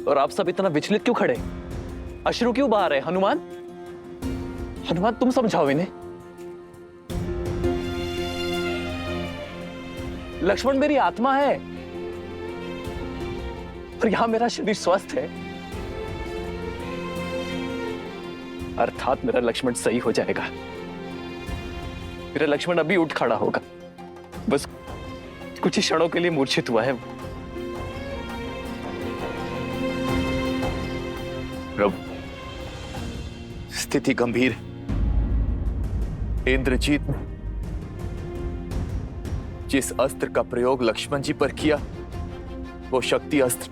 और आप सब इतना विचलित क्यों खड़े? अश्रु क्यों बहा रहे? हनुमान, हनुमान तुम समझाओ इन्हें। लक्ष्मण मेरी आत्मा है और यहां मेरा शरीर स्वस्थ है, अर्थात मेरा लक्ष्मण सही हो जाएगा। मेरा लक्ष्मण अभी उठ खड़ा होगा, बस कुछ ही क्षणों के लिए मूर्छित हुआ है। प्रभु, स्थिति गंभीर। इंद्रजीत ने जिस अस्त्र का प्रयोग लक्ष्मण जी पर किया, वो शक्ति अस्त्र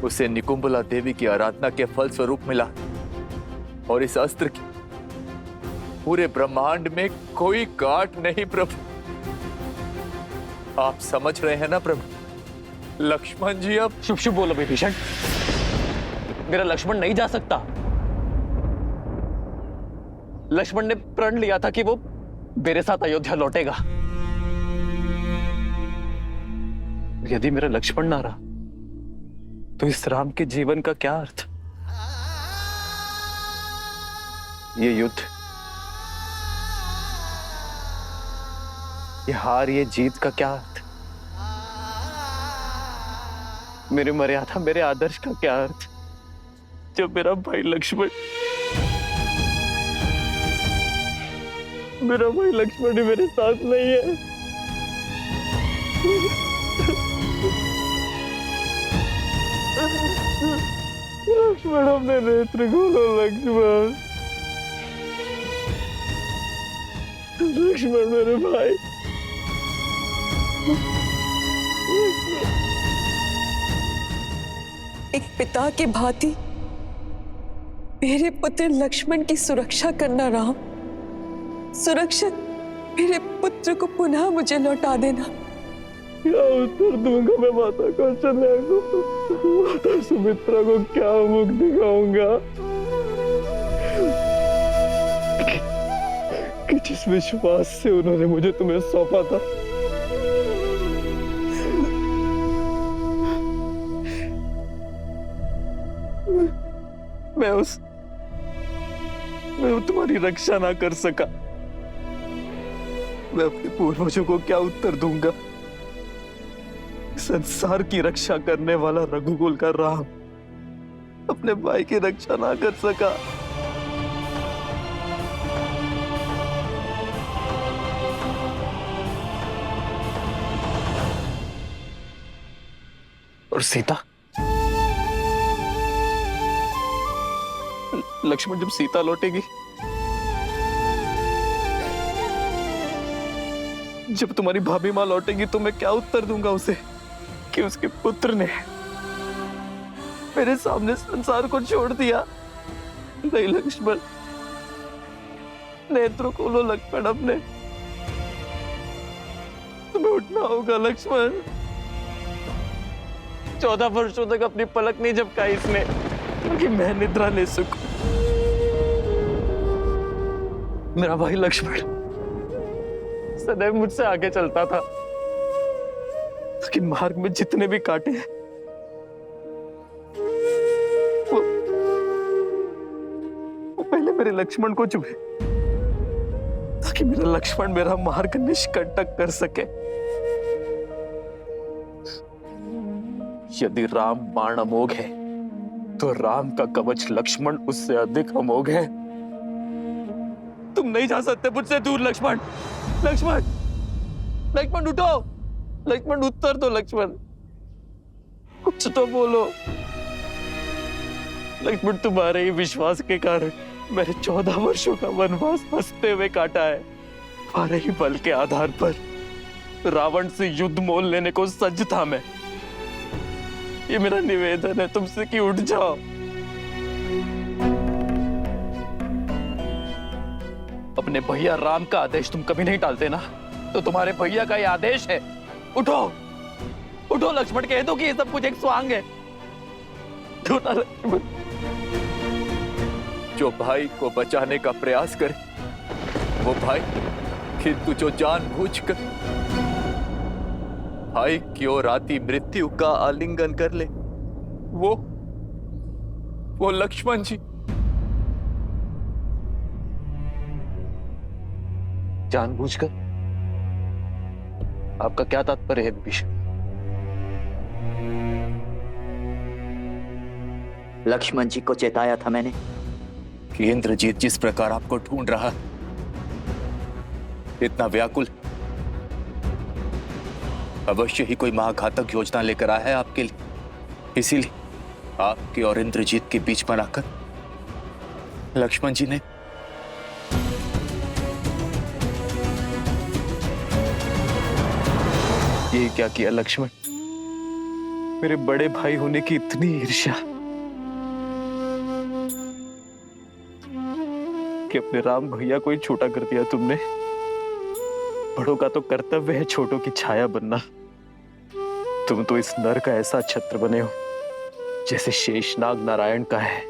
उसे निकुंभला देवी की आराधना के फल स्वरूप मिला, और इस अस्त्र की पूरे ब्रह्मांड में कोई गांठ नहीं। प्रभु, आप समझ रहे हैं ना प्रभु? लक्ष्मण जी अब शुभ शुभ बोलो विभीषण, मेरा लक्ष्मण नहीं जा सकता। लक्ष्मण ने प्रण लिया था कि वो मेरे साथ अयोध्या लौटेगा। यदि मेरा लक्ष्मण ना रहा तो इस राम के जीवन का क्या अर्थ? ये युद्ध, ये हार, ये जीत का क्या अर्थ? मेरे मर्यादा, मेरे आदर्श का क्या अर्थ जब मेरा भाई लक्ष्मण ही मेरे साथ नहीं है? लक्ष्मण, अपने नेत्र खोलो लक्ष्मण। लक्ष्मण मेरे भाई, एक पिता के भांति मेरे पुत्र लक्ष्मण की सुरक्षा करना राम। सुरक्षित मेरे पुत्र को पुनः मुझे लौटा देना। क्या उत्तर दूंगा मैं माता कौशल्या को? माता सुमित्रा को क्या मुख दिखाऊंगा कि जिस विश्वास से उन्होंने मुझे तुम्हें सौंपा था, मैं तुम्हारी रक्षा ना कर सका। मैं अपने पूर्वजों को क्या उत्तर दूंगा? संसार की रक्षा करने वाला रघुकुल का राम अपने भाई की रक्षा ना कर सका। और सीता, लक्ष्मण जब सीता लौटेगी, जब तुम्हारी भाभी मां लौटेगी, तो मैं क्या उत्तर दूंगा उसे कि उसके पुत्र ने मेरे सामने संसार को छोड़ दिया? नहीं लक्ष्मण, नेत्रों खोलो लक्ष्मण अपने, तुम्हें उठना होगा लक्ष्मण। 14 वर्षों तक अपनी पलक नहीं झपकाई इसने कि मैं निद्रा ले सकूं। मेरा भाई लक्ष्मण सदैव मुझसे आगे चलता था, लेकिन मार्ग में जितने भी कांटे हैं वो पहले मेरे लक्ष्मण को चुभे, ताकि मेरा लक्ष्मण मेरा मार्ग निष्कंटक कर सके। यदि राम बाण अमोघ है तो राम का कवच लक्ष्मण उससे अधिक अमोघ है। तुम नहीं जा सकते मुझसे दूर लक्ष्मण। लक्ष्मण, लक्ष्मण उठो, लक्ष्मण उत्तर दो लक्ष्मण, कुछ तो बोलो। लक्ष्मण, तुम्हारे ही विश्वास के कारण मैंने 14 वर्षों का वनवास हंसते हुए काटा है। तुम्हारे ही बल के आधार पर रावण से युद्ध मोल लेने को सज्ज था मैं। ये मेरा निवेदन है तुमसे कि उठ जाओ। अपने भैया राम का आदेश तुम कभी नहीं टालते ना, तो तुम्हारे भैया का ये आदेश है, उठो उठो लक्ष्मण, कह दो कि ये सब कुछ एक स्वांग है। लक्ष्मण, जो भाई को बचाने का प्रयास करे वो भाई, किंतु जो जानबूझकर भाई की ओर आती मृत्यु का आलिंगन कर ले वो लक्ष्मण जी। जानबूझकर? आपका क्या तात्पर्य है विभीषण? लक्ष्मण जी को चेताया था मैंने कि इंद्रजीत जिस प्रकार आपको ढूंढ रहा, इतना व्याकुल, अवश्य ही कोई महाघातक योजना लेकर आया है आपके लिए। इसीलिए आपके और इंद्रजीत के बीच बनाकर लक्ष्मण जी ने ये क्या किया लक्ष्मण? मेरे बड़े भाई होने की इतनी ईर्ष्या कि अपने राम भैया को ही छोटा कर दिया तुमने। बड़ों का तो कर्तव्य है छोटों की छाया बनना। तुम तो इस नर का ऐसा छत्र बने हो जैसे शेषनाग नारायण का है।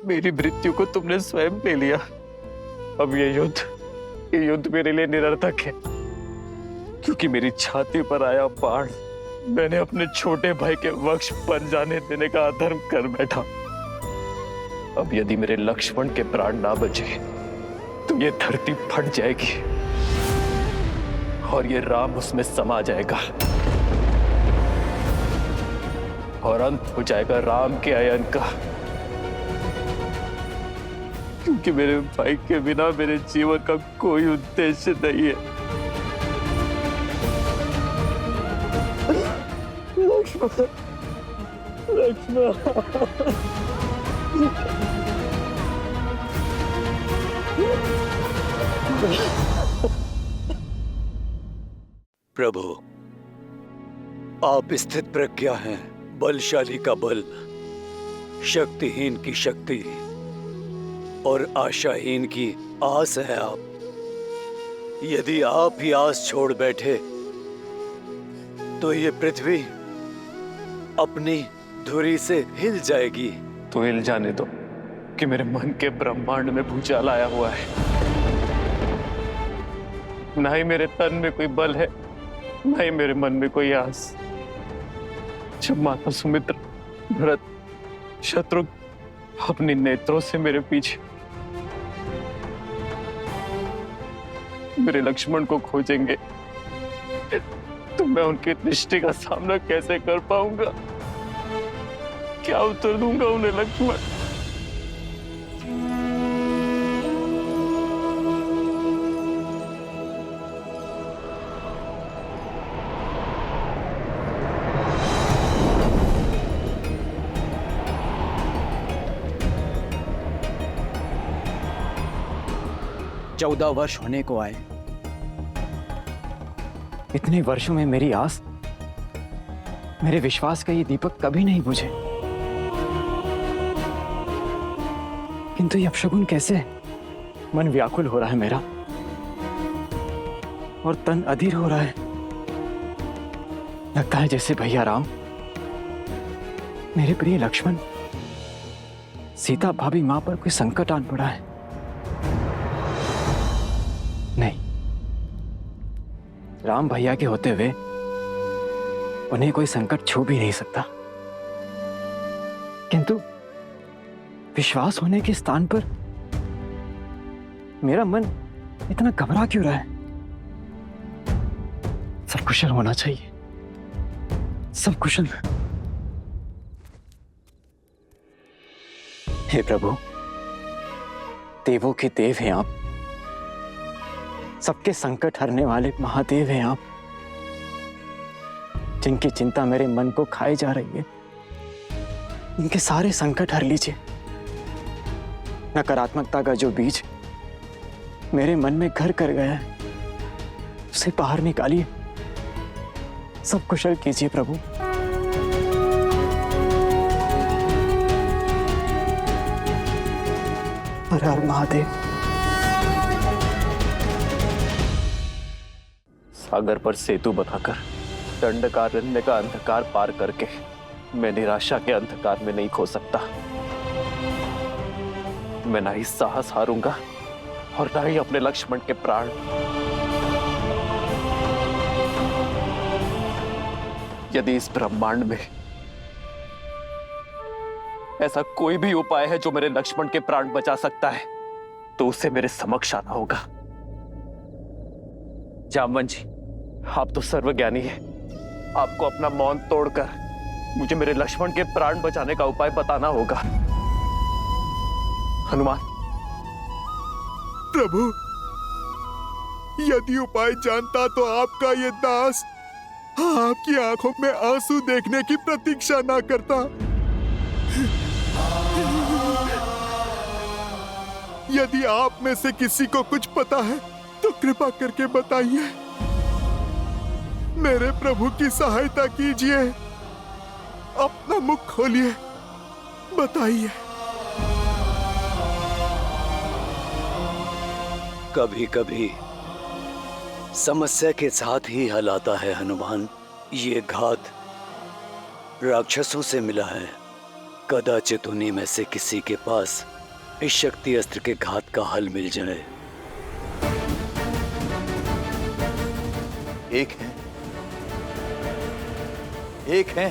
मेरी मृत्यु को तुमने स्वयं ले लिया। अब ये युद्ध मेरे लिए निरर्थक है, क्योंकि मेरी छाती पर आया बाण मैंने अपने छोटे भाई के वक्ष बन जाने देने का अधर्म कर बैठा। अब यदि मेरे लक्ष्मण के प्राण ना बचे तो ये धरती फट जाएगी और ये राम उसमें समा जाएगा और अंत हो जाएगा राम के अयन का। क्योंकि मेरे भाई के बिना मेरे जीवन का कोई उद्देश्य नहीं है। प्रभु, आप स्थित प्रज्ञा हैं, बलशाली का बल, शक्तिहीन की शक्ति और आशाहीन की आस है आप। यदि आप ही आस छोड़ बैठे तो ये पृथ्वी अपनी धुरी से हिल जाएगी। तो हिल जाने दो कि मेरे मन के ब्रह्मांड में भूचाल आया हुआ है। ना ही मेरे तन में कोई बल है, ना ही मेरे मन में कोई आस। जब माता सुमित्रा, भरत, शत्रुघ्न अपने नेत्रों से मेरे पीछे मेरे लक्ष्मण को खोजेंगे तो मैं उनके दृष्टि का सामना कैसे कर पाऊंगा? क्या उत्तर दूंगा उन्हें लक्ष्मण? चौदह वर्ष होने को आए। इतने वर्षों में मेरी आस, मेरे विश्वास का ये दीपक कभी नहीं बुझे। किंतु ये अपशगुन कैसे? मन व्याकुल हो रहा है मेरा और तन अधीर हो रहा है। लगता है जैसे भैया राम, मेरे प्रिय लक्ष्मण, सीता भाभी मां पर कोई संकट आन पड़ा है। नहीं, राम भैया के होते हुए उन्हें कोई संकट छू भी नहीं सकता। किंतु विश्वास होने के स्थान पर मेरा मन इतना घबरा क्यों रहा है? सब कुशल होना चाहिए, सब कुशल। हे प्रभु, देवों के देव हैं आप, सबके संकट हरने वाले महादेव हैं आप, जिनकी चिंता मेरे मन को खाए जा रही है। इनके सारे संकट हर लीजिए। नकारात्मकता का जो बीज मेरे मन में घर कर गया है, उसे बाहर निकालिए। सब कुशल कीजिए प्रभु। हर हर महादेव। सागर पर सेतु बनाकर दंडकारण्य का अंधकार पार करके मैं निराशा के अंधकार में नहीं खो सकता। मैं ना ही साहस हारूंगा और ना ही अपने लक्ष्मण के प्राण। यदि इस ब्रह्मांड में ऐसा कोई भी उपाय है जो मेरे लक्ष्मण के प्राण बचा सकता है तो उसे मेरे समक्ष आना होगा। जामवन जी, आप तो सर्वज्ञानी हैं। आपको अपना मौन तोड़कर मुझे मेरे लक्ष्मण के प्राण बचाने का उपाय बताना होगा। हनुमान। प्रभु, यदि उपाय जानता तो आपका ये दास आपकी आंखों में आंसू देखने की प्रतीक्षा ना करता। यदि आप में से किसी को कुछ पता है तो कृपा करके बताइए। मेरे प्रभु की सहायता कीजिए। अपना मुख खोलिए, बताइए। कभी कभी समस्या के साथ ही हल आता है हनुमान। ये घात राक्षसों से मिला है। कदाचित उन्हीं में से किसी के पास इस शक्ति अस्त्र के घात का हल मिल जाए। एक है